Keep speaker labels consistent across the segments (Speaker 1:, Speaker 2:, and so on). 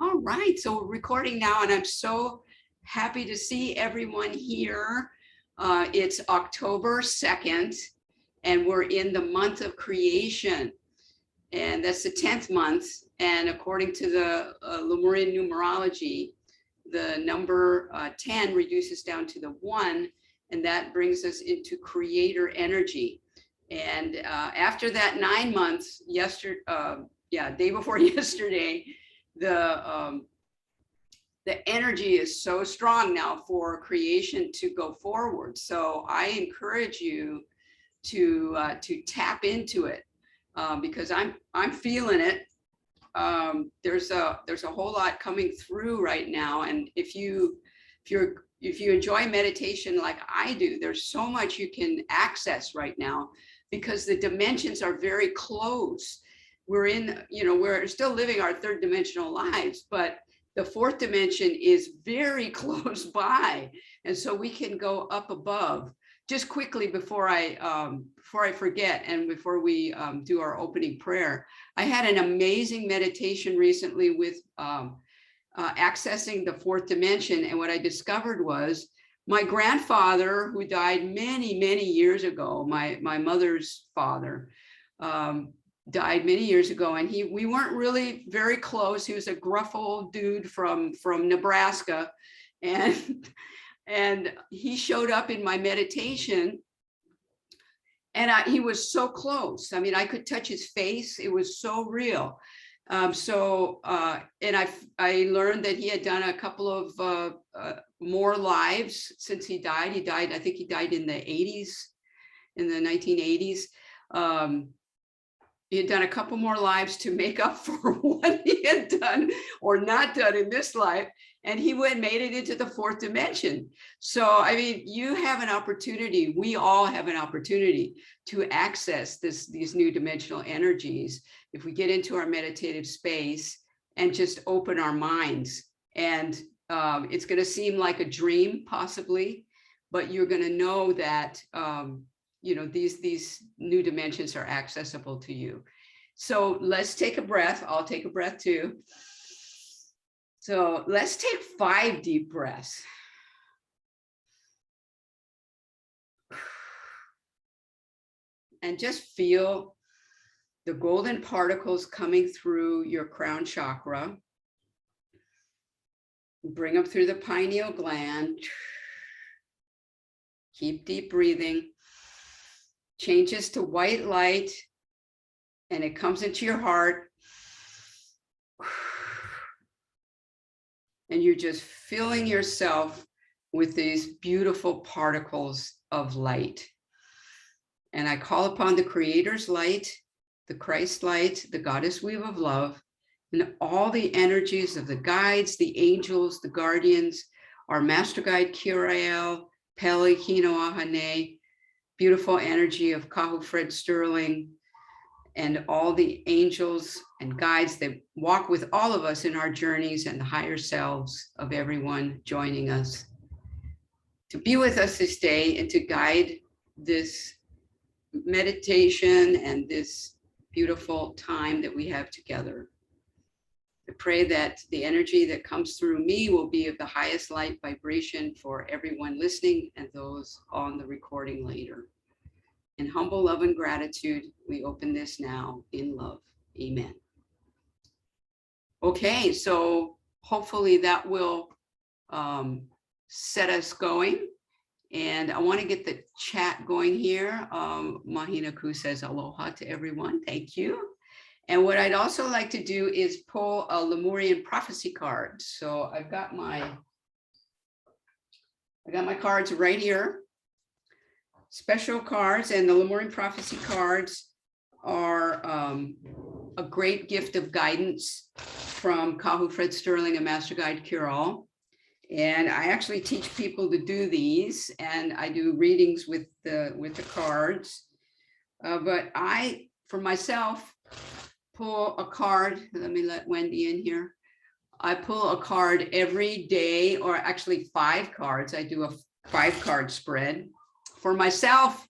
Speaker 1: All right, so we're recording now, and I'm so happy to see everyone here. It's October 2nd, and we're in the month of creation, and that's the 10th month. And according to the Lemurian numerology, the number 10 reduces down to the 1, and that brings us into creator energy. And after that 9 months, day before yesterday, the energy is so strong now for creation to go forward. So I encourage you to tap into it because I'm feeling it. There's a whole lot coming through right now, and if you enjoy meditation like I do, there's so much you can access right now because the dimensions are very close. We're still living our third dimensional lives, but the fourth dimension is very close by. And so we can go up above. Just quickly before I forget, and before we do our opening prayer, I had an amazing meditation recently with accessing the fourth dimension. And what I discovered was my grandfather, who died many, many years ago, my mother's father, died many years ago, and we weren't really very close. He was a gruff old dude from Nebraska, and he showed up in my meditation, and he was so close. I mean, I could touch his face. It was so real. And I learned that he had done a couple of more lives since he died. I think he died in the 80s, in the 1980s. He had done a couple more lives to make up for what he had done or not done in this life. And he made it into the fourth dimension. So, I mean, you have an opportunity. We all have an opportunity to access these new dimensional energies if we get into our meditative space and just open our minds. And it's going to seem like a dream, possibly, but you're going to know that these new dimensions are accessible to you. So let's take a breath. I'll take a breath too. So let's take 5 deep breaths. And just feel the golden particles coming through your crown chakra. Bring them through the pineal gland. Keep deep breathing. Changes to white light, and it comes into your heart. And you're just filling yourself with these beautiful particles of light. And I call upon the Creator's light, the Christ light, the Goddess weave of love, and all the energies of the guides, the angels, the guardians, our master guide Kirael, Pele, Kinoa, Hane, beautiful energy of Kahu, Fred Sterling, and all the angels and guides that walk with all of us in our journeys, and the higher selves of everyone joining us to be with us this day and to guide this meditation and this beautiful time that we have together. I pray that the energy that comes through me will be of the highest light vibration for everyone listening and those on the recording later. In humble love and gratitude, we open this now in love. Amen. Okay, so hopefully that will set us going. And I want to get the chat going here. Mahina Ku says aloha to everyone. Thank you. And what I'd also like to do is pull a Lemurian prophecy card. So I've got my cards right here. Special cards, and the Lemurian prophecy cards are a great gift of guidance from Kahu, Fred Sterling, and Master Guide Kirael. And I actually teach people to do these, and I do readings with the cards. But I, for myself, pull a card. Let me let Wendy in here. I pull a card every day, or actually 5 cards. I do a 5-card spread for myself,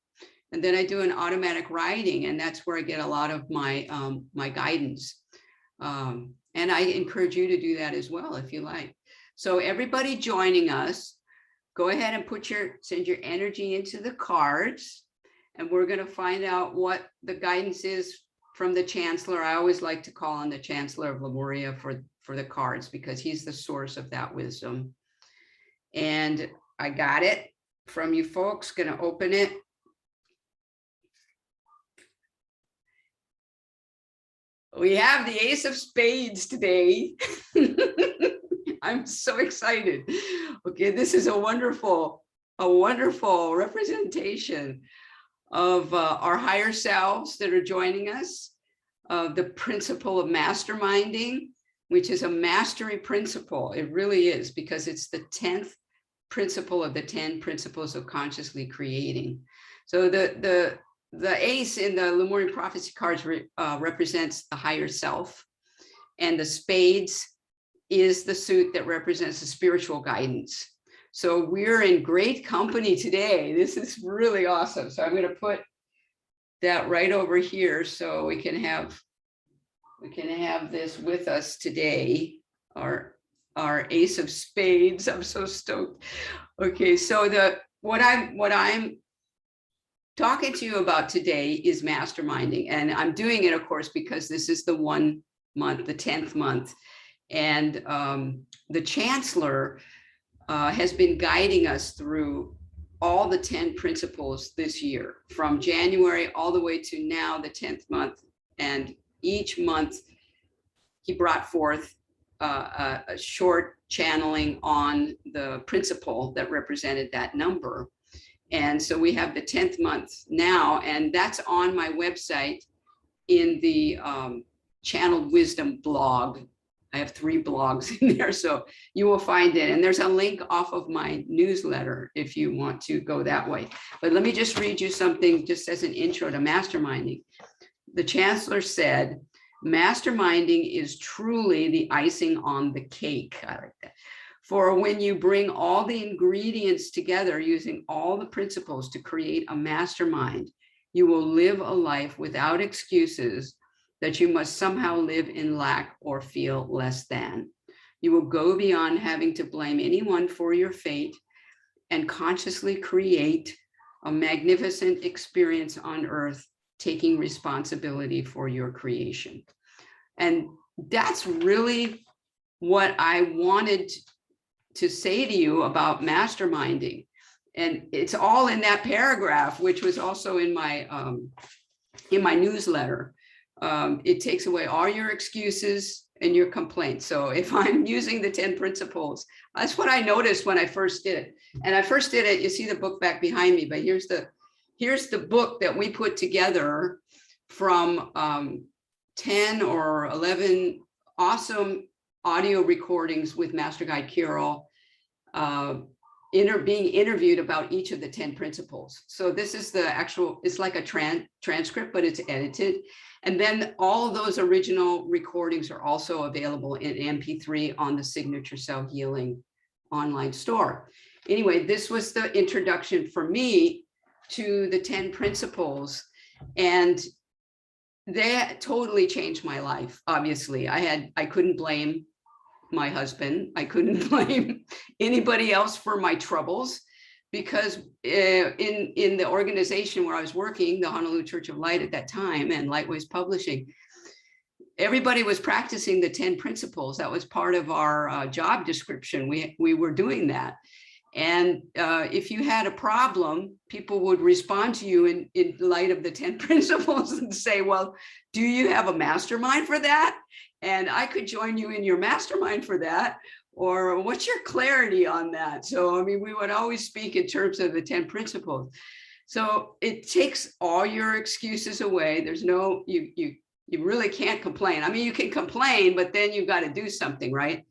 Speaker 1: and then I do an automatic writing, and that's where I get a lot of my my guidance. And I encourage you to do that as well, if you like. So everybody joining us, go ahead and send your energy into the cards. And we're going to find out what the guidance is from the Chancellor. I always like to call on the Chancellor of Lemuria for the cards, because he's the source of that wisdom. And I got it from you folks. Going to open it. We have the Ace of Spades today. I'm so excited. Okay, this is a wonderful representation of our higher selves that are joining us, the principle of masterminding, which is a mastery principle. It really is, because it's the 10th principle of the 10 principles of consciously creating. So the ace in the Lemurian prophecy cards represents the higher self, and the spades is the suit that represents the spiritual guidance. So we're in great company today. This is really awesome. So I'm going to put that right over here so we can have this with us today. Our Ace of Spades. I'm so stoked. Okay, so what I'm talking to you about today is masterminding, and I'm doing it, of course, because this is the 1 month, the 10th month, and the Chancellor has been guiding us through all the 10 principles this year, from January all the way to now, the 10th month. And each month he brought forth a short channeling on the principle that represented that number. And so we have the 10th month now, and that's on my website in the Channeled Wisdom blog. I have 3 blogs in there, so you will find it. And there's a link off of my newsletter if you want to go that way. But let me just read you something just as an intro to masterminding. The Chancellor said, masterminding is truly the icing on the cake. I like that. For when you bring all the ingredients together using all the principles to create a mastermind, you will live a life without excuses that you must somehow live in lack or feel less than. You will go beyond having to blame anyone for your fate and consciously create a magnificent experience on earth, taking responsibility for your creation. And that's really what I wanted to say to you about masterminding. And it's all in that paragraph, which was also in my newsletter. It takes away all your excuses and your complaints. So if I'm using the 10 principles, that's what I noticed when I first did it. And I first did it, you see the book back behind me, but here's the book that we put together from 10 or 11 awesome audio recordings with Master Guide Kirael, being interviewed about each of the 10 principles. So this is the actual, it's like a transcript, but it's edited. And then all of those original recordings are also available in MP3 on the Signature Cell Healing online store. Anyway, this was the introduction for me to the 10 principles. And that totally changed my life. Obviously, I couldn't blame my husband. I couldn't blame anybody else for my troubles, because in the organization where I was working, the Honolulu Church of Light at that time, and Lightways Publishing, everybody was practicing the 10 principles. That was part of our job description. We were doing that. And if you had a problem, people would respond to you in light of the 10 principles and say, well, do you have a mastermind for that? And I could join you in your mastermind for that. Or what's your clarity on that? So, I mean, we would always speak in terms of the 10 principles. So it takes all your excuses away. There's no, you really can't complain. I mean, you can complain, but then you've got to do something, right?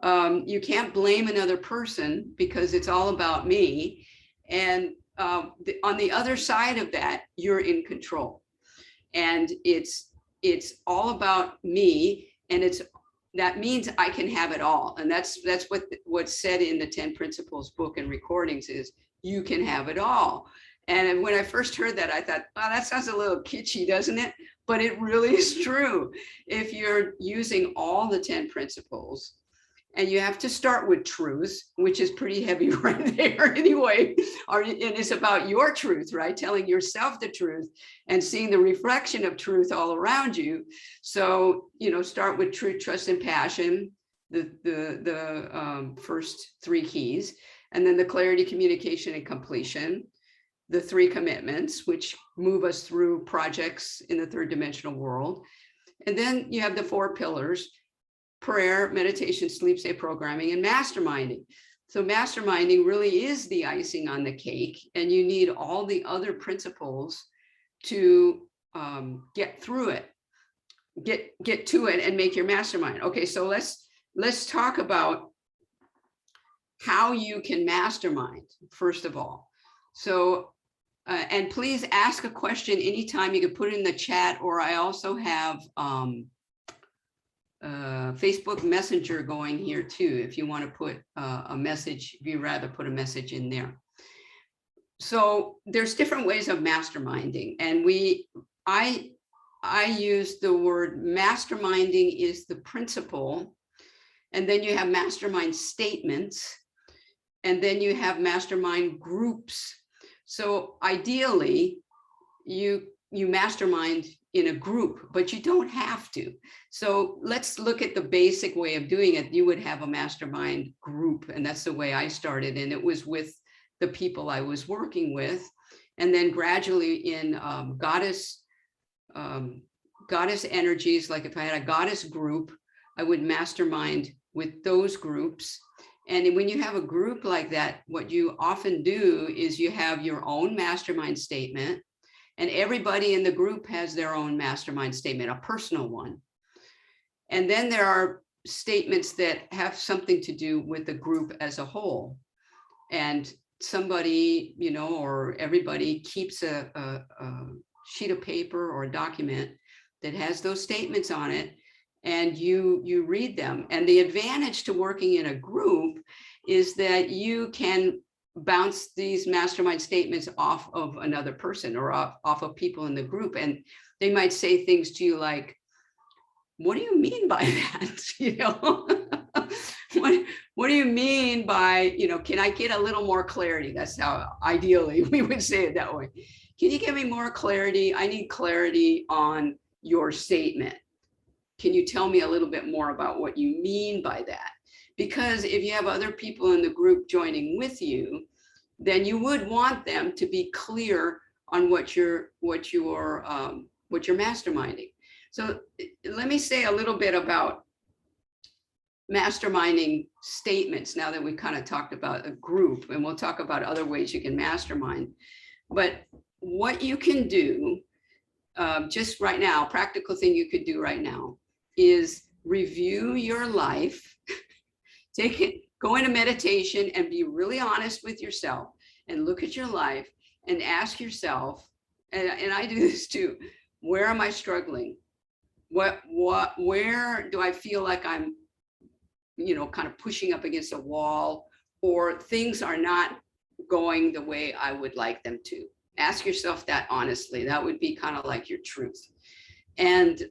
Speaker 1: You can't blame another person because it's all about me. And on the other side of that, you're in control. And it's all about me, and that means I can have it all. And that's what's said in the 10 Principles book and recordings is you can have it all. And when I first heard that, I thought, wow, that sounds a little kitschy, doesn't it? but it really is true. If you're using all the 10 principles, and you have to start with truth, which is pretty heavy right there anyway, and it's about your truth, right? Telling yourself the truth and seeing the reflection of truth all around you. So, start with truth, trust, and passion, the first 3 keys, and then the clarity, communication, and completion, the 3 commitments, which move us through projects in the 3rd dimensional world. And then you have the 4 pillars: prayer, meditation, sleep, safe programming, and masterminding. So masterminding really is the icing on the cake, and you need all the other principles to get through it, get to it, and make your mastermind. Okay, so let's talk about how you can mastermind, first of all. So, and please ask a question anytime. You can put it in the chat, or I also have Facebook Messenger going here too, if you want to put a message, if you rather put a message in there. So there's different ways of masterminding, and I use the word masterminding is the principle, and then you have mastermind statements, and then you have mastermind groups. So ideally, you mastermind in a group, but you don't have to. So let's look at the basic way of doing it. You would have a mastermind group, and that's the way I started. And it was with the people I was working with. And then gradually in goddess energies, like if I had a goddess group, I would mastermind with those groups. And when you have a group like that, what you often do is you have your own mastermind statement, and everybody in the group has their own mastermind statement, a personal one. And then there are statements that have something to do with the group as a whole. And somebody, or everybody keeps a sheet of paper or a document that has those statements on it, and you read them. And the advantage to working in a group is that you can bounce these mastermind statements off of another person or off of people in the group. And they might say things to you like, what do you mean by that? What do you mean by, can I get a little more clarity? That's how ideally we would say it that way. Can you give me more clarity? I need clarity on your statement. Can you tell me a little bit more about what you mean by that? Because if you have other people in the group joining with you, then you would want them to be clear on what you're masterminding. So let me say a little bit about masterminding statements now that we kind of talked about a group, and we'll talk about other ways you can mastermind. But what you can do just right now, practical thing you could do right now is review your life. Go into meditation and be really honest with yourself and look at your life and ask yourself, and I do this too, where am I struggling? Where do I feel like I'm, kind of pushing up against a wall, or things are not going the way I would like them to? Ask yourself that honestly. That would be kind of like your truth. And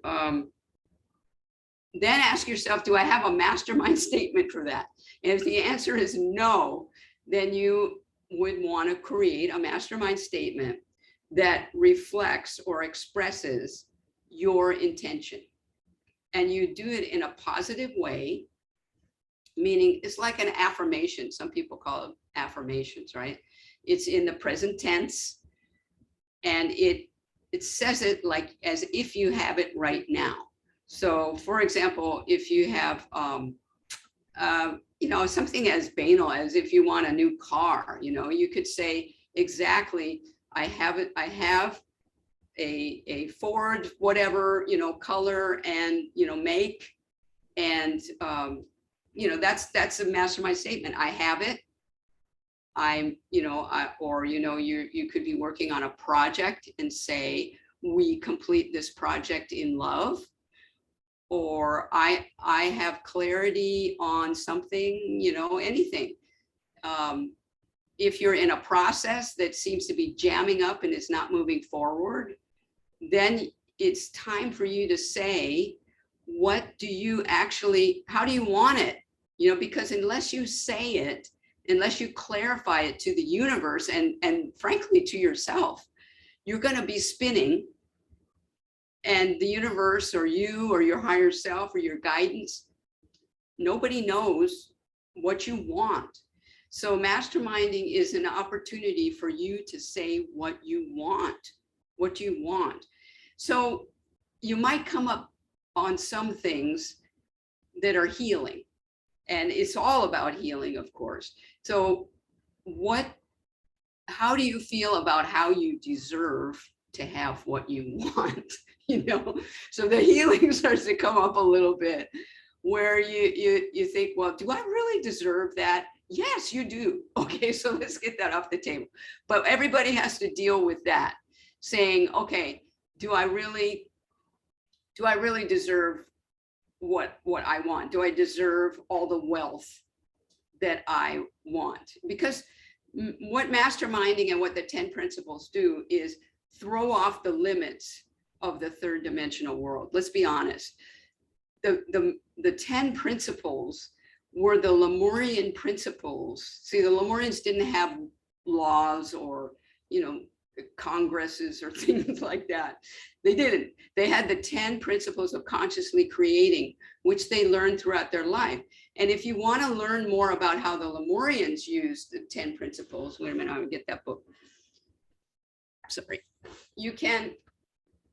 Speaker 1: then ask yourself, do I have a mastermind statement for that? And if the answer is no, then you would want to create a mastermind statement that reflects or expresses your intention. And you do it in a positive way, meaning it's like an affirmation. Some people call it affirmations, right? It's in the present tense, and it says it like as if you have it right now. So for example, if you have something as banal as if you want a new car, you could say exactly, I have a Ford, whatever, color and, make. And, that's a mastermind statement. I have it. I'm, you could be working on a project and say, we complete this project in love. Or I have clarity on something, anything. If you're in a process that seems to be jamming up and is not moving forward, then it's time for you to say, what do you actually, how do you want it? You know, because unless you say it, unless you clarify it to the universe and frankly to yourself, you're going to be spinning, and the universe or you or your higher self or your guidance, nobody knows what you want. So masterminding is an opportunity for you to say what you want, what you want. So you might come up on some things that are healing, and it's all about healing, of course. So how do you feel about how you deserve to have what you want? You know, so the healing starts to come up a little bit, where you think, well, do I really deserve that? Yes, you do. Okay, so let's get that off the table. But everybody has to deal with that, saying, okay, do I really deserve what I want? Do I deserve all the wealth that I want? Because what masterminding and what the 10 principles do is throw off the limits of the third dimensional world. Let's be honest. The 10 principles were the Lemurian principles. See, the Lemurians didn't have laws or, you know, congresses or things like that. They didn't. They had the 10 principles of consciously creating, which they learned throughout their life. And if you want to learn more about how the Lemurians used the 10 principles, wait a minute, I would get that book. Sorry. You can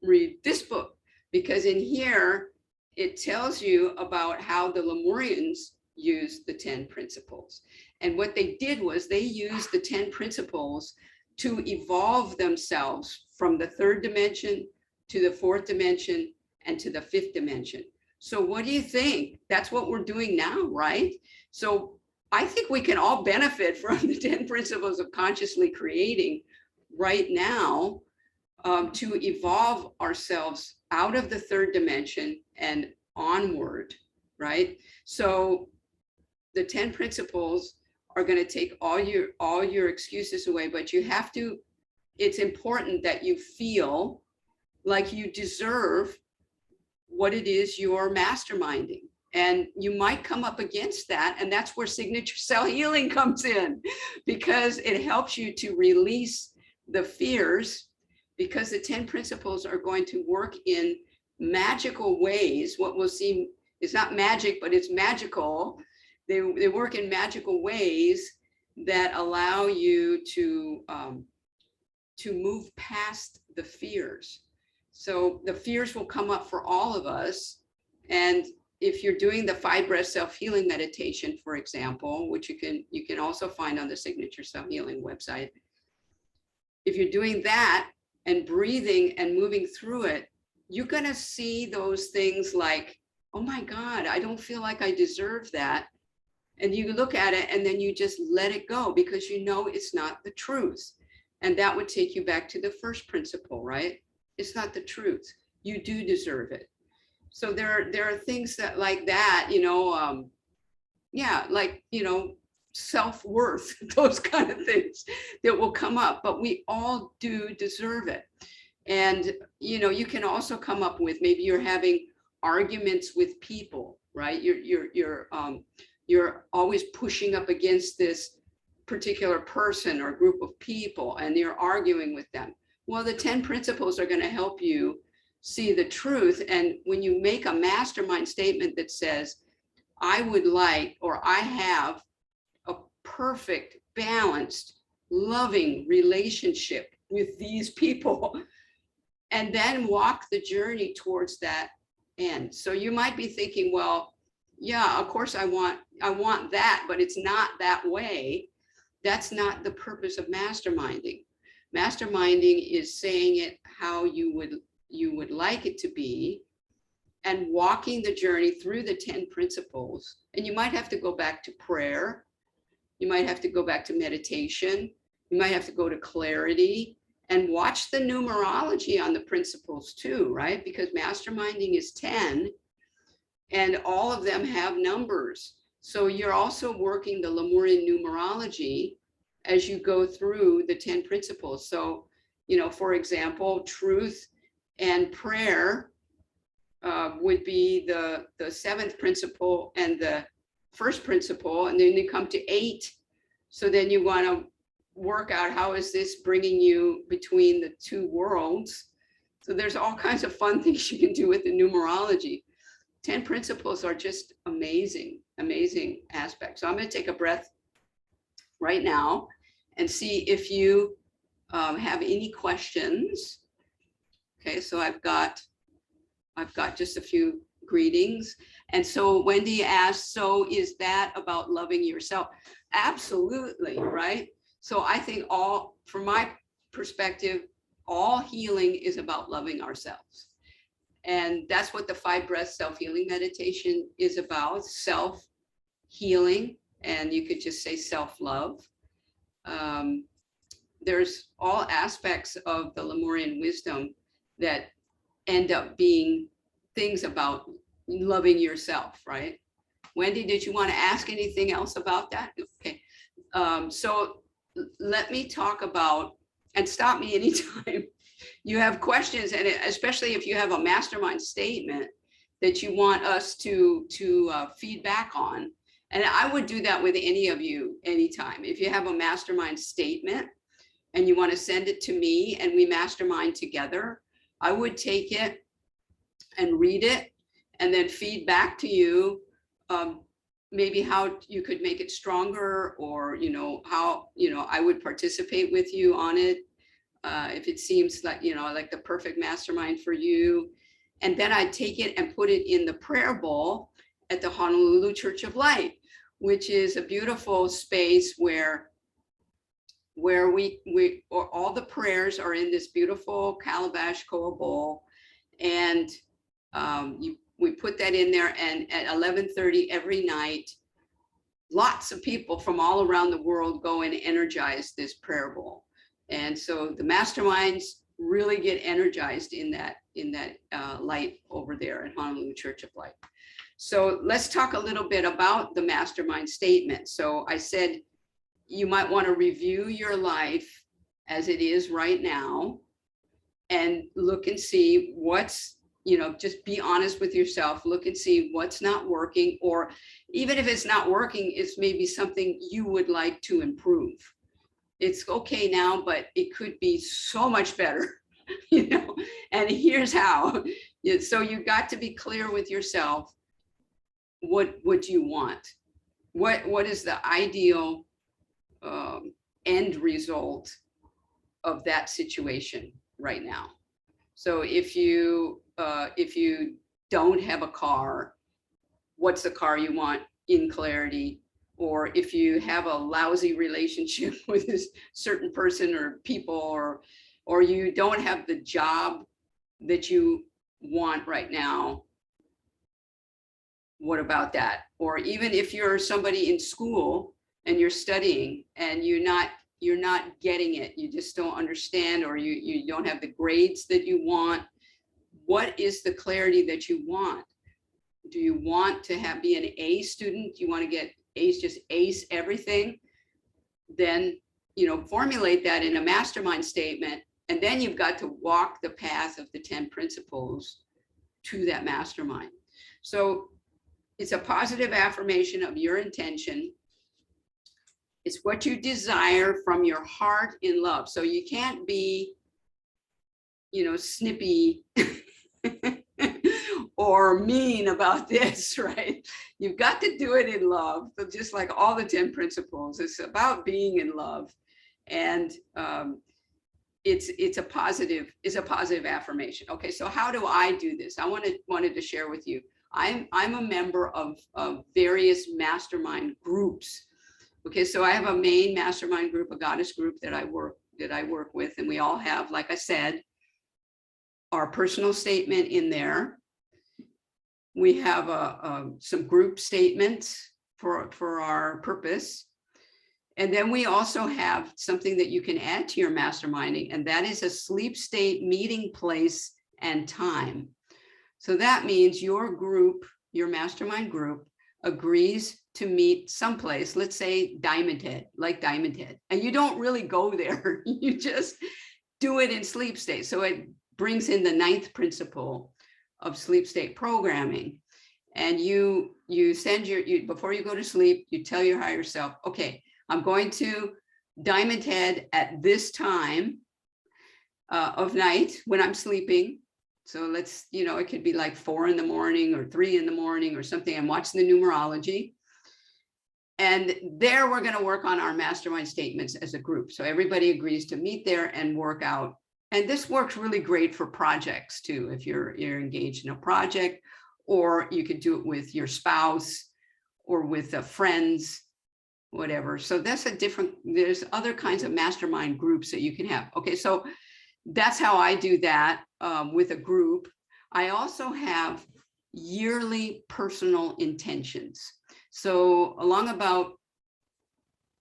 Speaker 1: read this book, because in here, it tells you about how the Lemurians used the 10 principles. And what they did was they used the 10 principles to evolve themselves from the third dimension to the fourth dimension and to the fifth dimension. So what do you think? That's what we're doing now, right? So I think we can all benefit from the 10 principles of consciously creating right now, to evolve ourselves out of the third dimension and onward, right? So the 10 principles are going to take all your excuses away, but you have to, it's important that you feel like you deserve what it is you're masterminding. And you might come up against that, and that's where signature cell healing comes in, because it helps you to release the fears, because the 10 principles are going to work in magical ways. What we'll see is not magic, but it's magical. They work in magical ways that allow you to move past the fears. So the fears will come up for all of us. And if you're doing the 5 breath self-healing meditation, for example, which you can also find on the Signature Self-Healing website, if you're doing that and breathing and moving through it, you're going to see those things like, oh my God, I don't feel like I deserve that. And you look at it and then you just let it go, because you know it's not the truth. And that would take you back to the first principle, right? It's not the truth. You do deserve it. So there are things that like that, you know, yeah, like, you know, self-worth, those kind of things that will come up, but we all do deserve it. And, you know, you can also come up with, maybe you're having arguments with people, right? You're always pushing up against this particular person or group of people, and you're arguing with them. Well, the 10 principles are going to help you see the truth. And when you make a mastermind statement that says, I would like, or I have a perfect, balanced, loving relationship with these people, and then walk the journey towards that end. So you might be thinking, well, yeah, of course I want that, but it's not that way. That's not the purpose of masterminding. Masterminding is saying it how you would like it to be, and walking the journey through the 10 principles. And you might have to go back to prayer. You might have to go back to meditation. You might have to go to clarity and watch the numerology on the principles too, right? Because masterminding is 10 and all of them have numbers. So you're also working the Lemurian numerology as you go through the 10 principles. So, you know, for example, truth And prayer would be the seventh principle and the first principle. And then you come to 8. So then you want to work out, how is this bringing you between the two worlds? So there's all kinds of fun things you can do with the numerology. 10 principles are just amazing, amazing aspects. So I'm going to take a breath right now and see if you have any questions. Okay, so I've got just a few greetings. And so Wendy asked, so is that about loving yourself? Absolutely, right? So I think from my perspective, all healing is about loving ourselves. And that's what the 5 breath self-healing meditation is about, self-healing. And you could just say self-love. There's all aspects of the Lemurian wisdom that end up being things about loving yourself, right? Wendy, did you want to ask anything else about that? Okay. So let me talk about, and stop me anytime you have questions, and especially if you have a mastermind statement that you want us to feedback on. And I would do that with any of you anytime. If you have a mastermind statement and you want to send it to me and we mastermind together, I would take it and read it and then feed back to you maybe how you could make it stronger, or how I would participate with you on it if it seems like like the perfect mastermind for you. And then I'd take it and put it in the prayer bowl at the Honolulu Church of Light, which is a beautiful space where all the prayers are in this beautiful calabash koa bowl, and we put that in there, and at 11:30 every night, lots of people from all around the world go and energize this prayer bowl. And so the masterminds really get energized in that light over there at Honolulu Church of Light. So let's talk a little bit about the mastermind statement. So I said you might want to review your life as it is right now and look and see what's, just be honest with yourself, look and see what's not working, or even if it's not working, it's maybe something you would like to improve. It's okay now, but it could be so much better, and here's how. So you've got to be clear with yourself. What you want? What is the ideal end result of that situation right now? So if you don't have a car, what's the car you want in clarity? Or if you have a lousy relationship with this certain person or people, or you don't have the job that you want right now, what about that? Or even if you're somebody in school and you're studying and you're not getting it, you just don't understand, or you don't have the grades that you want, what is the clarity that you want? Do you want to be an A student? Do you want to get A's, just ace everything? Then, formulate that in a mastermind statement, and then you've got to walk the path of the 10 principles to that mastermind. So it's a positive affirmation of your intention. It's what you desire from your heart in love. So you can't be, snippy or mean about this, right? You've got to do it in love. So just like all the 10 principles, it's about being in love. And it's a positive affirmation. Okay, so how do I do this? I wanted to share with you. I'm a member of various mastermind groups. Okay, so I have a main mastermind group, a goddess group that I work with, and we all have, like I said, our personal statement in there. We have some group statements for our purpose. And then we also have something that you can add to your masterminding, and that is a sleep state, meeting place, and time. So that means your group, your mastermind group, agrees to meet someplace, let's say Diamond Head, and you don't really go there. You just do it in sleep state. So at brings in the 9th principle of sleep state programming. And you send before you go to sleep, you tell your higher self, okay, I'm going to Diamond Head at this time of night when I'm sleeping. So let's, it could be like 4 in the morning or 3 in the morning or something. I'm watching the numerology. And there we're going to work on our mastermind statements as a group. So everybody agrees to meet there and work out. And this works really great for projects too. If you're engaged in a project, or you could do it with your spouse or with friends, whatever. So that's there's other kinds of mastermind groups that you can have. Okay, so that's how I do that with a group. I also have yearly personal intentions. So along about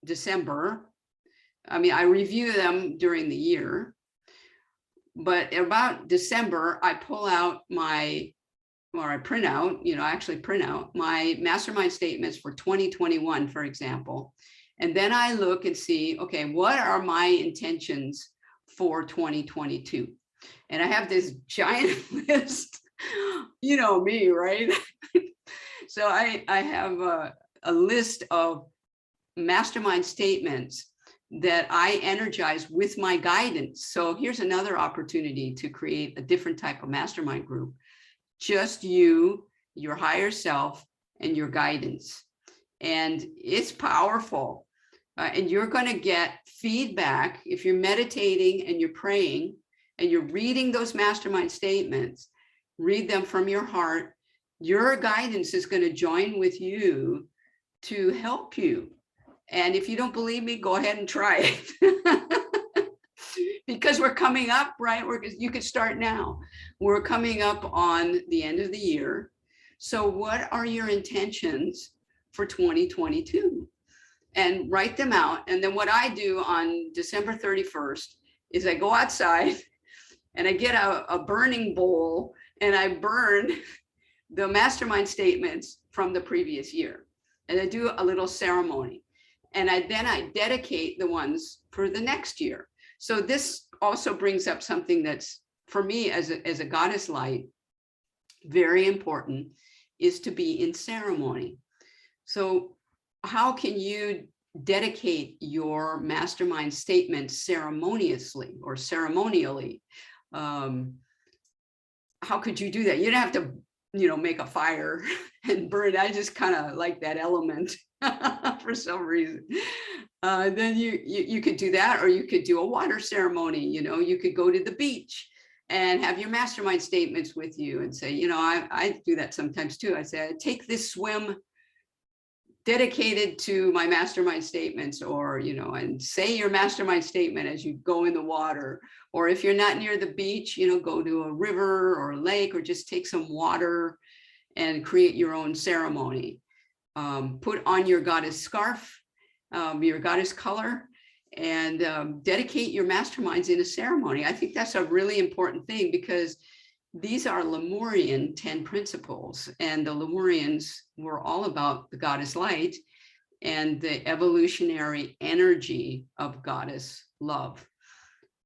Speaker 1: December, I review them during the year, but about December, I pull out I print out, I actually print out my mastermind statements for 2021, for example. And then I look and see, okay, what are my intentions for 2022? And I have this giant list, me, right? So I have a list of mastermind statements that I energize with my guidance. So here's another opportunity to create a different type of mastermind group. Just you, your higher self, and your guidance. And it's powerful. And you're going to get feedback if you're meditating and you're praying and you're reading those mastermind statements. Read them from your heart. Your guidance is going to join with you to help you. And if you don't believe me, go ahead and try it. Because we're coming up, right? You could start now. We're coming up on the end of the year. So what are your intentions for 2022? And write them out. And then what I do on December 31st is I go outside and I get a burning bowl and I burn the mastermind statements from the previous year. And I do a little ceremony. And then I dedicate the ones for the next year. So this also brings up something that's, for me as a goddess light, very important, is to be in ceremony. So how can you dedicate your mastermind statement ceremoniously or ceremonially? How could you do that? You don't have to, make a fire and burn. I just kind of like that element for some reason. Then you could do that, or you could do a water ceremony. You could go to the beach and have your mastermind statements with you and say, I do that sometimes too. I say, I take this swim dedicated to my mastermind statements, or, and say your mastermind statement as you go in the water. Or if you're not near the beach, go to a river or a lake, or just take some water and create your own ceremony. Put on your goddess scarf, your goddess color, and dedicate your masterminds in a ceremony. I think that's a really important thing, because these are Lemurian 10 principles, and the Lemurians were all about the goddess light and the evolutionary energy of goddess love.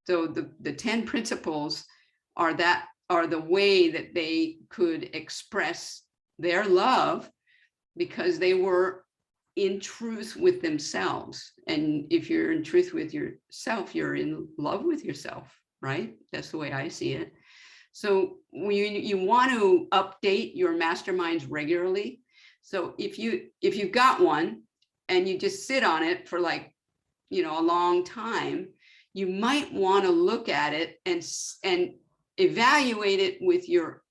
Speaker 1: So the 10 principles are the way that they could express their love, because they were in truth with themselves. And if you're in truth with yourself, you're in love with yourself, right? That's the way I see it. So you want to update your masterminds regularly. So if you've got one and you just sit on it for a long time, you might want to look at it and evaluate it with your,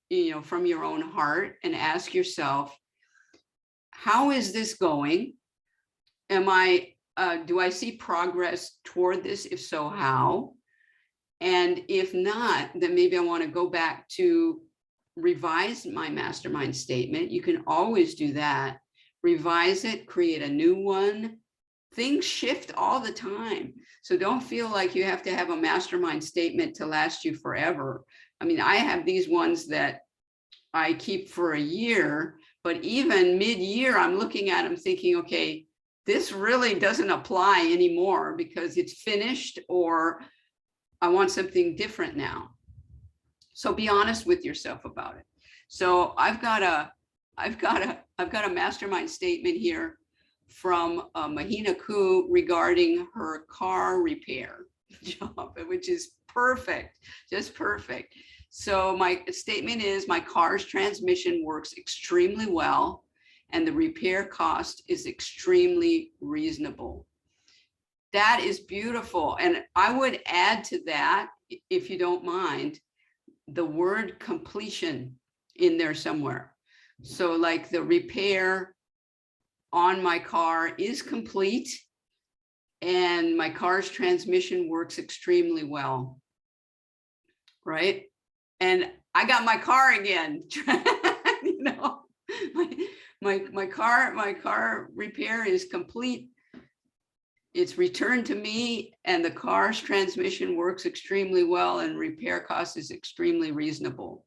Speaker 1: from your own heart, and ask yourself, how is this going? Do I see progress toward this? If so, how? And if not, then maybe I want to go back to revise my mastermind statement. You can always do that. Revise it, create a new one. Things shift all the time. So don't feel like you have to have a mastermind statement to last you forever. I have these ones that I keep for a year, but even mid-year, I'm looking at them thinking, okay, this really doesn't apply anymore because it's finished, or I want something different now. So be honest with yourself about it. So I've got a mastermind statement here from Mahina Kahu regarding her car repair job, which is perfect, just perfect. So my statement is, my car's transmission works extremely well and the repair cost is extremely reasonable. That is beautiful. And I would add to that, if you don't mind, the word completion in there somewhere. So like the repair on my car is complete and my car's transmission works extremely well, right? And I got my car again. You know, my car repair is complete. It's returned to me and the car's transmission works extremely well and repair cost is extremely reasonable.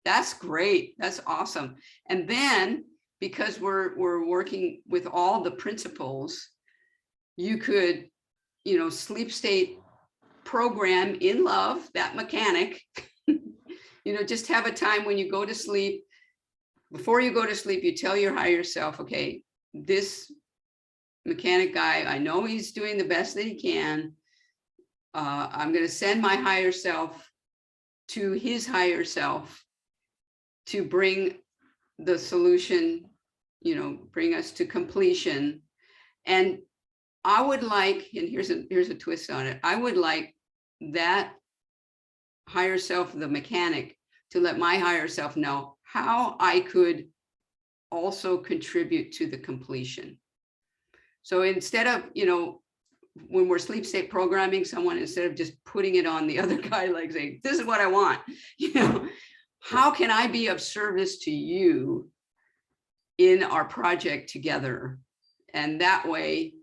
Speaker 1: That's great. That's awesome. And then because we're working with all the principles, you could, you know, sleep state program in love, that mechanic, you know, just have a time when you go to sleep. Before you go to sleep, you tell your higher self, okay, this mechanic guy, I know he's doing the best that he can. I'm going to send my higher self to his higher self to bring the solution, you know, bring us to completion. And I would like, and here's a twist on it, I would like that higher self, the mechanic, to let my higher self know how I could also contribute to the completion. So instead of, you know, when we're sleep state programming someone, instead of just putting it on the other guy, like saying, this is what I want, you know, how can I be of service to you in our project together? And that way,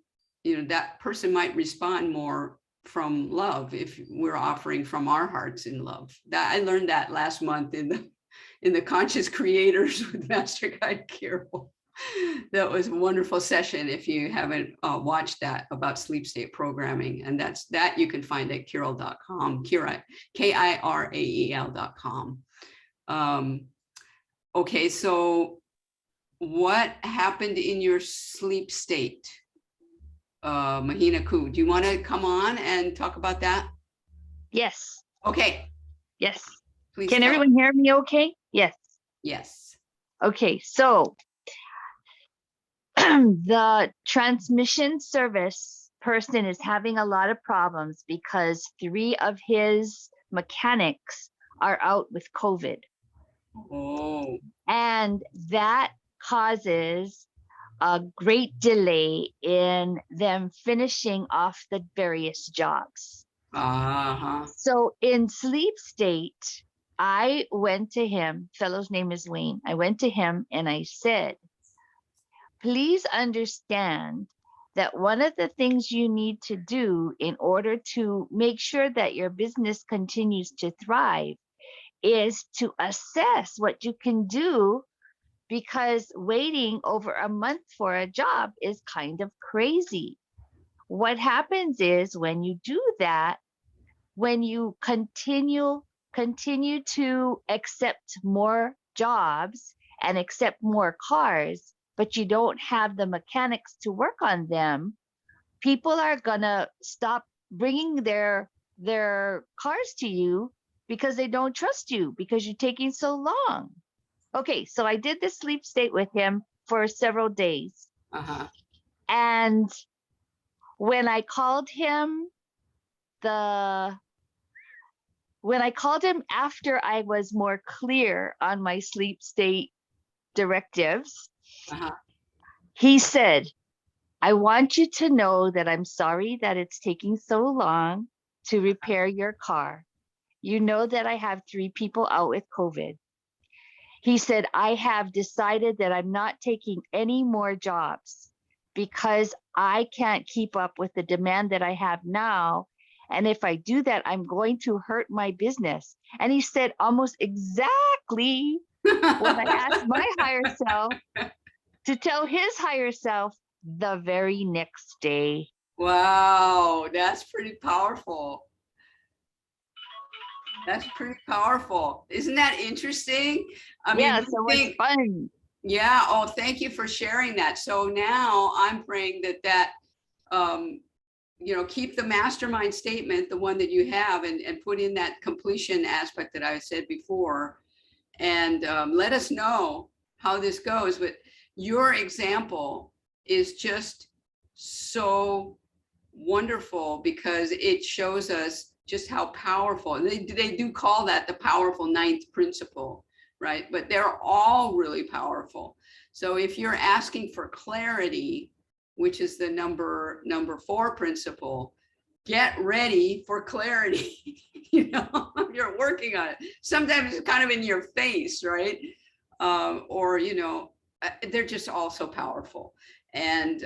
Speaker 1: you know, that person might respond more from love if we're offering from our hearts in love. That I learned that last month in the Conscious Creators with Master Guide Kirael. That was a wonderful session. If you haven't watched that about sleep state programming, and that you can find at Kirael.com, Kirael.com. Okay, so what happened in your sleep state, Mahina Kahu? Do you want to come on and talk about that?
Speaker 2: Yes.
Speaker 1: Okay.
Speaker 2: Yes.
Speaker 1: Please.
Speaker 2: Can everyone hear me okay? Yes.
Speaker 1: Yes.
Speaker 2: Okay, so the transmission service person is having a lot of problems because 3 of his mechanics are out with COVID.
Speaker 1: Oh.
Speaker 2: And that causes a great delay in them finishing off the various jobs.
Speaker 1: Uh-huh.
Speaker 2: So in sleep state, I went to him, fellow's name is Wayne. I went to him and I said, please understand that one of the things you need to do in order to make sure that your business continues to thrive is to assess what you can do, because waiting over a month for a job is kind of crazy. What happens is when you do that, when you continue to accept more jobs and accept more cars, but you don't have the mechanics to work on them, people are gonna stop bringing their cars to you because they don't trust you because you're taking so long. Okay, so I did this sleep state with him for several days.
Speaker 1: Uh-huh.
Speaker 2: And when I called him after I was more clear on my sleep state directives,
Speaker 1: Uh-huh.
Speaker 2: he said, I want you to know that I'm sorry that it's taking so long to repair your car. You know that I have 3 people out with COVID. He said, I have decided that I'm not taking any more jobs because I can't keep up with the demand that I have now. And if I do that, I'm going to hurt my business. And he said almost exactly what I asked my higher self to tell his higher self the very next day.
Speaker 1: Wow, that's pretty powerful. That's pretty powerful. Isn't that interesting? I mean,
Speaker 2: Yeah,
Speaker 1: we
Speaker 2: so it's
Speaker 1: think,
Speaker 2: fun.
Speaker 1: yeah, oh, thank you for sharing that. So now I'm praying that um, keep the mastermind statement, the one that you have, and put in that completion aspect that I said before, and let us know how this goes. But your example is just so wonderful because it shows us just how powerful, and they do call that the powerful ninth principle, right? But they're all really powerful. So if you're asking for clarity, which is the number 4 principle, get ready for clarity. You're working on it. Sometimes it's kind of in your face, right? Or they're just all so powerful. And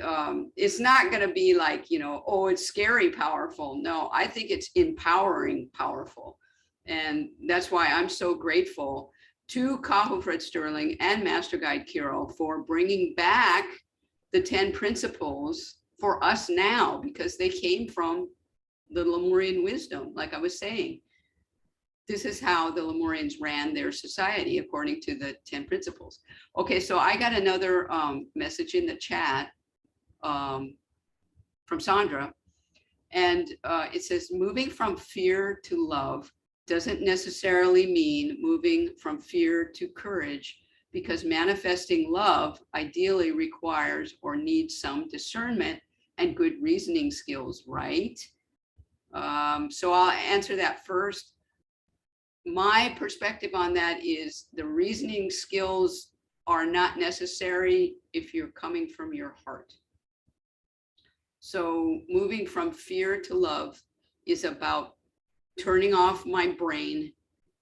Speaker 1: it's not going to be like, oh, it's scary powerful. No, I think it's empowering powerful. And that's why I'm so grateful to Kahu Fred Sterling and Master Guide Kirael for bringing back the 10 principles for us now, because they came from the Lemurian wisdom. Like I was saying, this is how the Lemurians ran their society according to the 10 principles. Okay, so I got another message in the chat from Sandra, and it says, moving from fear to love doesn't necessarily mean moving from fear to courage, because manifesting love ideally requires or needs some discernment and good reasoning skills, right? So I'll answer that first. My perspective on that is the reasoning skills are not necessary if you're coming from your heart. So moving from fear to love is about turning off my brain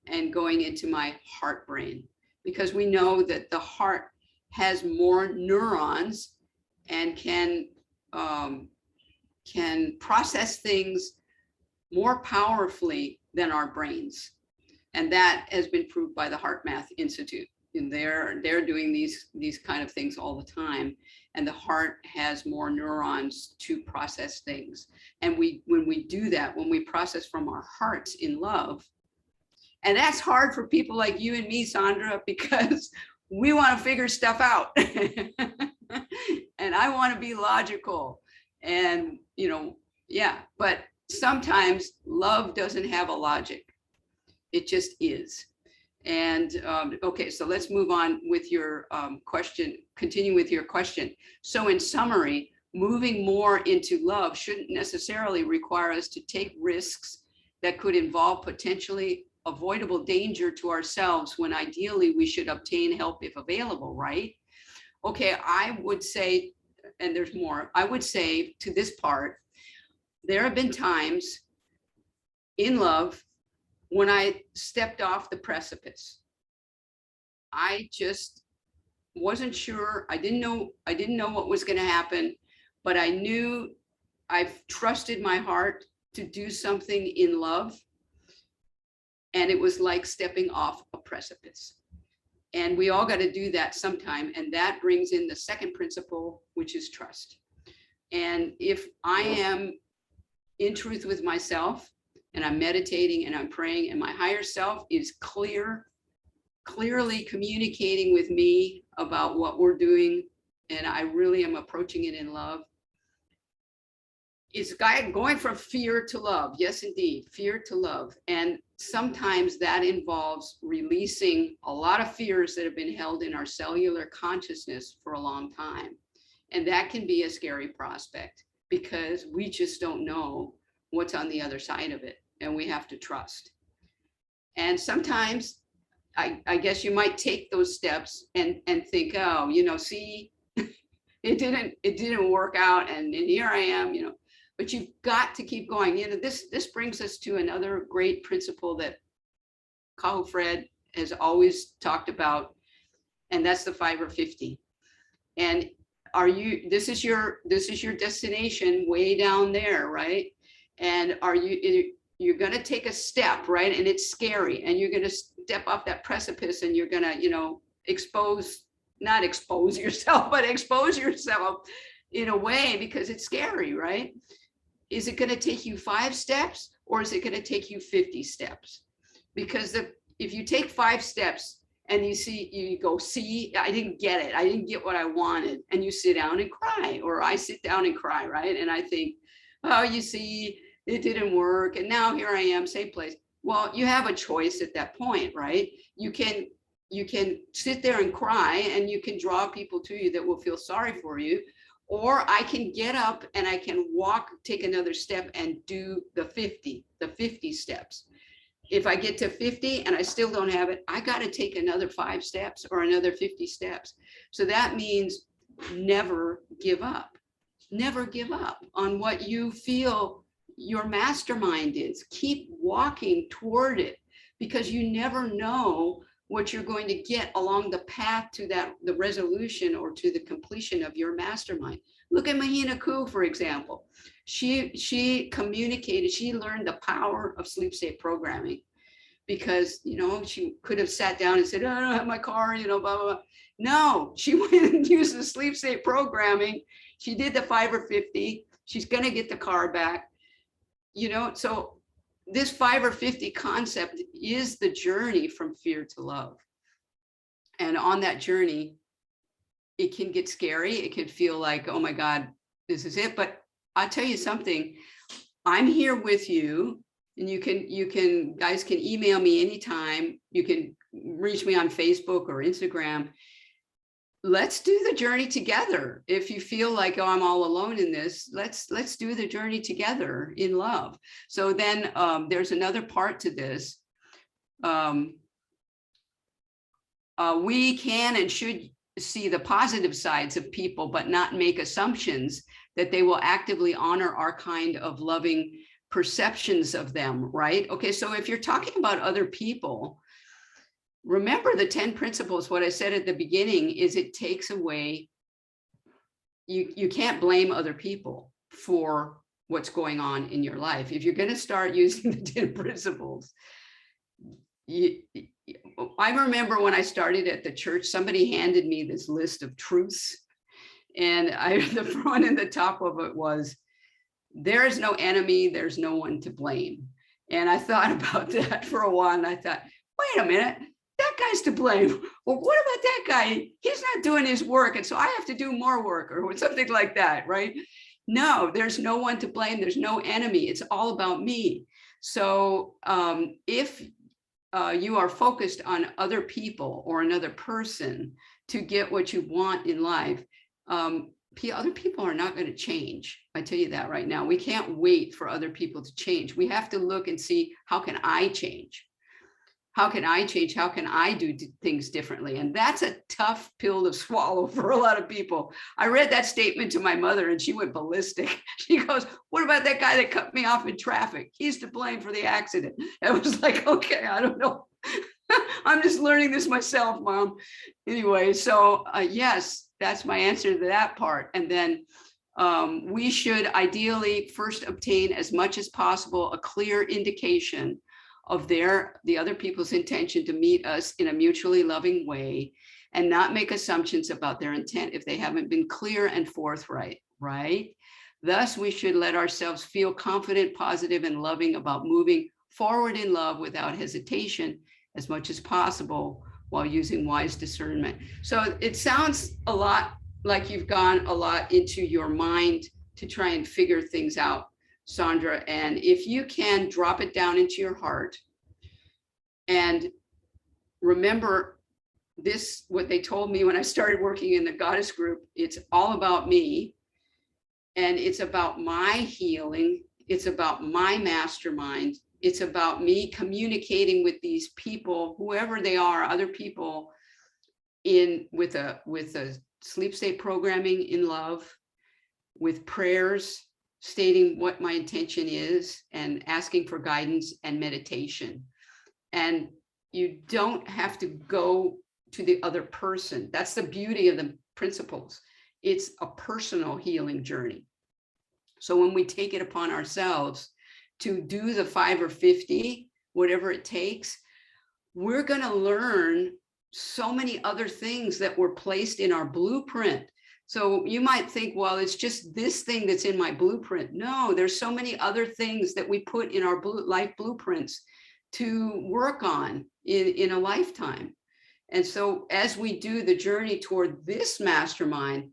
Speaker 1: and going into my heart brain, because we know that the heart has more neurons and can process things more powerfully than our brains. And that has been proved by the Heart Math Institute. And they're doing these kind of things all the time. And the heart has more neurons to process things. And when we do that, when we process from our hearts in love, and that's hard for people like you and me, Sandra, because we want to figure stuff out. And I want to be logical. And, yeah, but sometimes love doesn't have a logic. It just is. And okay, so let's move on with your question, continue with your question. So in summary, moving more into love shouldn't necessarily require us to take risks that could involve potentially avoidable danger to ourselves, when ideally we should obtain help if available, right? Okay, I would say, and there's more, I would say to this part, there have been times in love when I stepped off the precipice. I just wasn't sure. I didn't know what was going to happen, but I knew I've trusted my heart to do something in love. And it was like stepping off a precipice. And we all got to do that sometime. And that brings in the second principle, which is trust. And if I am in truth with myself, and I'm meditating and I'm praying, and my higher self is clearly communicating with me about what we're doing, and I really am approaching it in love, it's going from fear to love. Yes, indeed, fear to love. And sometimes that involves releasing a lot of fears that have been held in our cellular consciousness for a long time. And that can be a scary prospect, because we just don't know what's on the other side of it, and we have to trust. And sometimes I guess you might take those steps and think, oh, see, it didn't work out, and here I am, but you've got to keep going. This brings us to another great principle that Kahu Fred has always talked about, and that's the 5 or 50. And this is your destination way down there, right? And you're going to take a step, right? And it's scary, and you're going to step off that precipice, and you're going to, not expose yourself, but expose yourself in a way, because it's scary, right? Is it going to take you 5 steps, or is it going to take you 50 steps? because if you take 5 steps and you go, see, I didn't get it. I didn't get what I wanted. And you sit down and cry, or I sit down and cry, right? And I think, oh, you see, it didn't work. And now here I am, same place. Well, you have a choice at that point, right? You can sit there and cry, and you can draw people to you that will feel sorry for you. Or I can get up and I can walk, take another step and do the 50 steps. If I get to 50 and I still don't have it, I got to take another 5 steps or another 50 steps. So that means never give up. Never give up on what you feel your mastermind is. Keep walking toward it, because you never know what you're going to get along the path to the resolution or to the completion of your mastermind. Look at Mahina Kahu, for example. She communicated, she learned the power of sleep state programming, because, she could have sat down and said, oh, I don't have my car, blah, blah, blah. No, she went and used the sleep state programming. She did the 5 or 50. She's going to get the car back. So this 5 or 50 concept is the journey from fear to love. And on that journey, it can get scary. It can feel like, oh my God, this is it. But I'll tell you something, I'm here with you, and guys can email me anytime. You can reach me on Facebook or Instagram. Let's do the journey together. If you feel like, oh, I'm all alone in this, let's do the journey together in love. So then there's another part to this. We can and should see the positive sides of people, but not make assumptions that they will actively honor our kind of loving perceptions of them, right? Okay, so if you're talking about other people, remember the 10 principles. What I said at the beginning is it takes away, you can't blame other people for what's going on in your life. If you're going to start using the 10 principles, I remember when I started at the church, somebody handed me this list of truths, and the front and the top of it was, there is no enemy, there's no one to blame. And I thought about that for a while, and I thought, wait a minute, that guy's to blame. Well, what about that guy? He's not doing his work, and so I have to do more work, or something like that, right? No, there's no one to blame. There's no enemy. It's all about me. So if you are focused on other people or another person to get what you want in life, other people are not going to change. I tell you that right now. We can't wait for other people to change. We have to look and see, how can I change? How can I change? How can I do things differently? And that's a tough pill to swallow for a lot of people. I read that statement to my mother and she went ballistic. She goes, what about that guy that cut me off in traffic? He's to blame for the accident. I was like, okay, I don't know. I'm just learning this myself, Mom. Anyway, so yes, that's my answer to that part. And then we should ideally first obtain as much as possible a clear indication of the other people's intention to meet us in a mutually loving way, and not make assumptions about their intent if they haven't been clear and forthright, right? Thus, we should let ourselves feel confident, positive, and loving about moving forward in love without hesitation as much as possible, while using wise discernment. So it sounds a lot like you've gone a lot into your mind to try and figure things out, Sandra. And if you can drop it down into your heart and remember this, what they told me when I started working in the goddess group, it's all about me, and it's about my healing. It's about my mastermind. It's about me communicating with these people, whoever they are, other people, with a sleep state programming in love, with prayers, stating what my intention is, and asking for guidance and meditation. And you don't have to go to the other person. That's the beauty of the principles. It's a personal healing journey. So when we take it upon ourselves to do the 5 or 50, whatever it takes, we're going to learn so many other things that were placed in our blueprint. So you might think, well, it's just this thing that's in my blueprint. No, there's so many other things that we put in our life blueprints to work on in a lifetime. And so as we do the journey toward this mastermind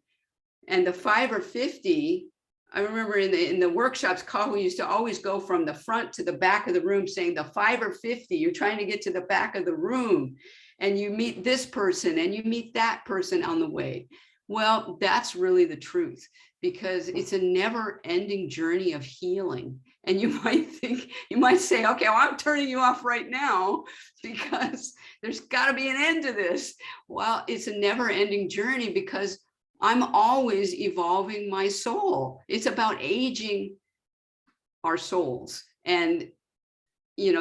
Speaker 1: and the 5 or 50, I remember in the workshops, Kahu used to always go from the front to the back of the room saying the 5 or 50, you're trying to get to the back of the room and you meet this person and you meet that person on the way. Well, that's really the truth, because it's a never ending journey of healing. And you might say, okay, well, I'm turning you off right now because there's got to be an end to this. Well, it's a never ending journey because I'm always evolving my soul. It's about aging our souls. And,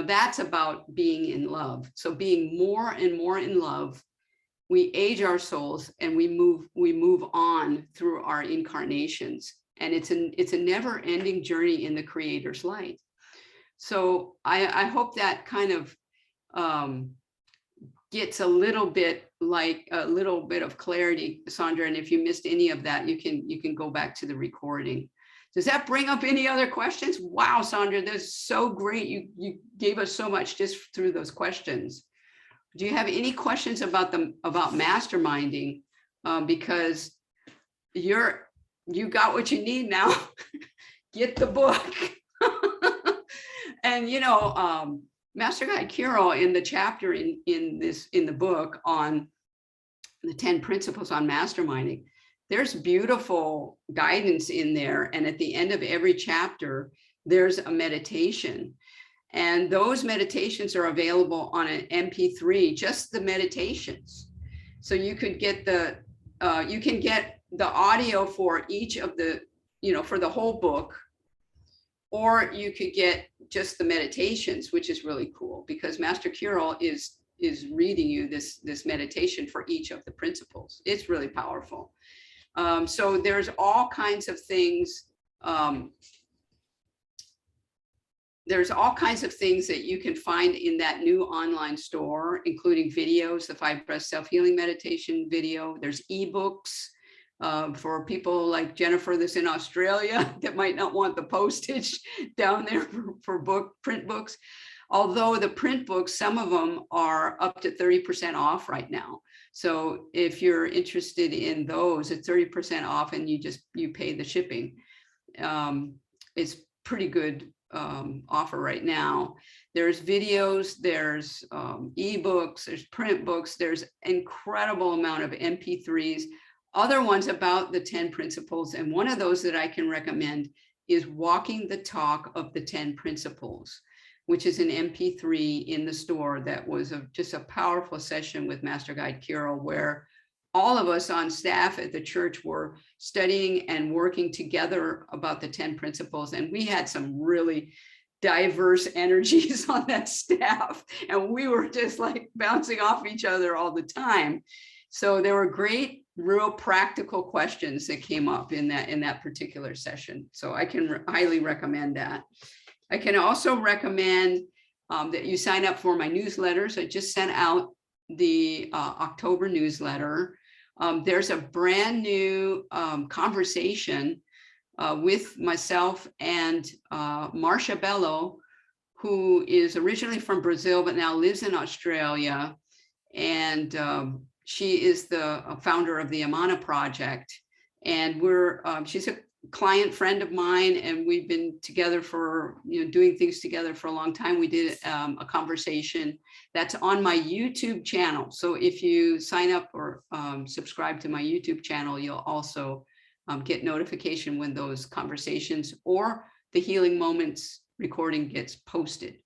Speaker 1: that's about being in love. So being more and more in love, we age our souls and we move on through our incarnations. And it's a never ending journey in the Creator's light. So I hope that kind of gets a little bit of clarity, Sandra. And if you missed any of that, you can go back to the recording. Does that bring up any other questions? Wow, Sandra, that's so great. You gave us so much just through those questions. Do you have any questions about masterminding? Because you got what you need now. Get the book. And Master Guide Kirael, in the chapter in the book on the 10 principles on masterminding, there's beautiful guidance in there. And at the end of every chapter, there's a meditation. And those meditations are available on an MP3, just the meditations. So you could get you can get the audio for each of the, for the whole book, or you could get just the meditations, which is really cool because Master Kirael is reading you this meditation for each of the principles. It's really powerful. So there's all kinds of things. There's all kinds of things that you can find in that new online store, including videos, the 5 breath self-healing meditation video. There's ebooks for people like Jennifer that's in Australia that might not want the postage down there for print books. Although the print books, some of them are up to 30% off right now. So if you're interested in those, it's 30% off and you pay the shipping. It's pretty good offer right now. There's videos, there's ebooks, there's print books, there's incredible amount of MP3s, other ones about the 10 principles. And one of those that I can recommend is Walking the Talk of the 10 Principles, which is an MP3 in the store that was just a powerful session with Master Guide Kirael, where all of us on staff at the church were studying and working together about the 10 principles. And we had some really diverse energies on that staff. And we were just like bouncing off each other all the time. So there were great, real practical questions that came up in that particular session. So I can highly recommend that. I can also recommend that you sign up for my newsletters. I just sent out the October newsletter. There's a brand new conversation with myself and Marcia Bello, who is originally from Brazil, but now lives in Australia. And she is the founder of the Amana Project. And she's a client friend of mine, and we've been together for, doing things together for a long time. We did a conversation that's on my YouTube channel. So if you sign up or subscribe to my YouTube channel, you'll also get notification when those conversations or the Healing Moments recording gets posted.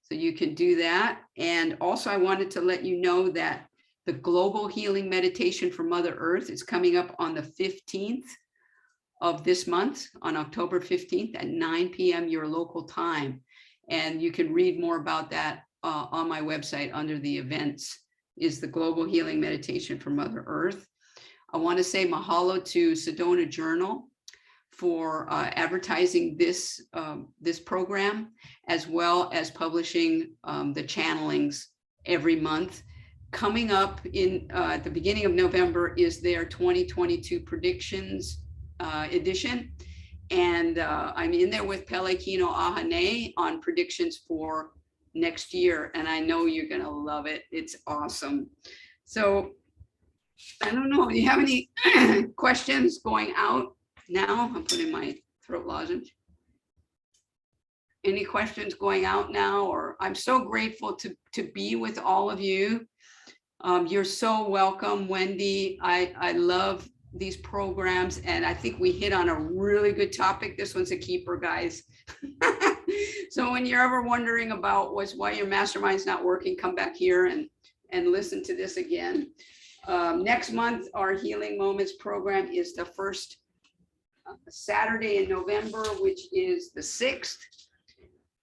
Speaker 1: So you can do that. And also I wanted to let you know that the Global Healing Meditation for Mother Earth is coming up on the 15th of this month, on October 15th at 9 p.m. your local time. And you can read more about that on my website under the events, is the Global Healing Meditation for Mother Earth. I want to say mahalo to Sedona Journal for advertising this program, as well as publishing the channelings every month. Coming up at the beginning of November is their 2022 predictions edition. And I'm in there with Pele Kino Ahane on predictions for next year, and I know you're gonna love it. It's awesome. So I don't know, do you have any questions going out now? I'm putting my throat lozenge. Any questions going out now? Or I'm so grateful to be with all of you. You're so welcome, Wendy. I love these programs, and I think we hit on a really good topic. This one's a keeper, guys. So when you're ever wondering about why your mastermind's not working, come back here and listen to this again. Next month, our Healing Moments program is the first Saturday in November, which is the 6th.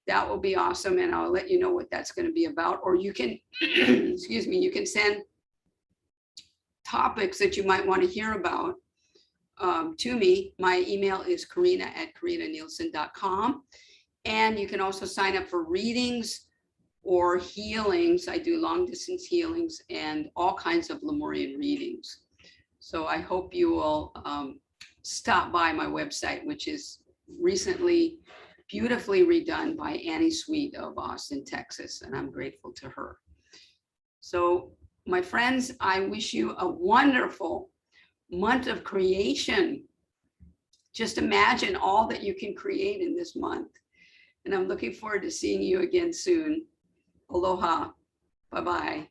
Speaker 1: That will be awesome, and I'll let you know what that's going to be about. Or you can, excuse me, you can send topics that you might want to hear about to me. My email is KarinnaNielsen.com. And you can also sign up for readings or healings. I do long distance healings and all kinds of Lemurian readings. So I hope you will stop by my website, which is recently beautifully redone by Annie Sweet of Austin, Texas, and I'm grateful to her. So my friends, I wish you a wonderful month of creation. Just imagine all that you can create in this month. And I'm looking forward to seeing you again soon. Aloha. Bye-bye.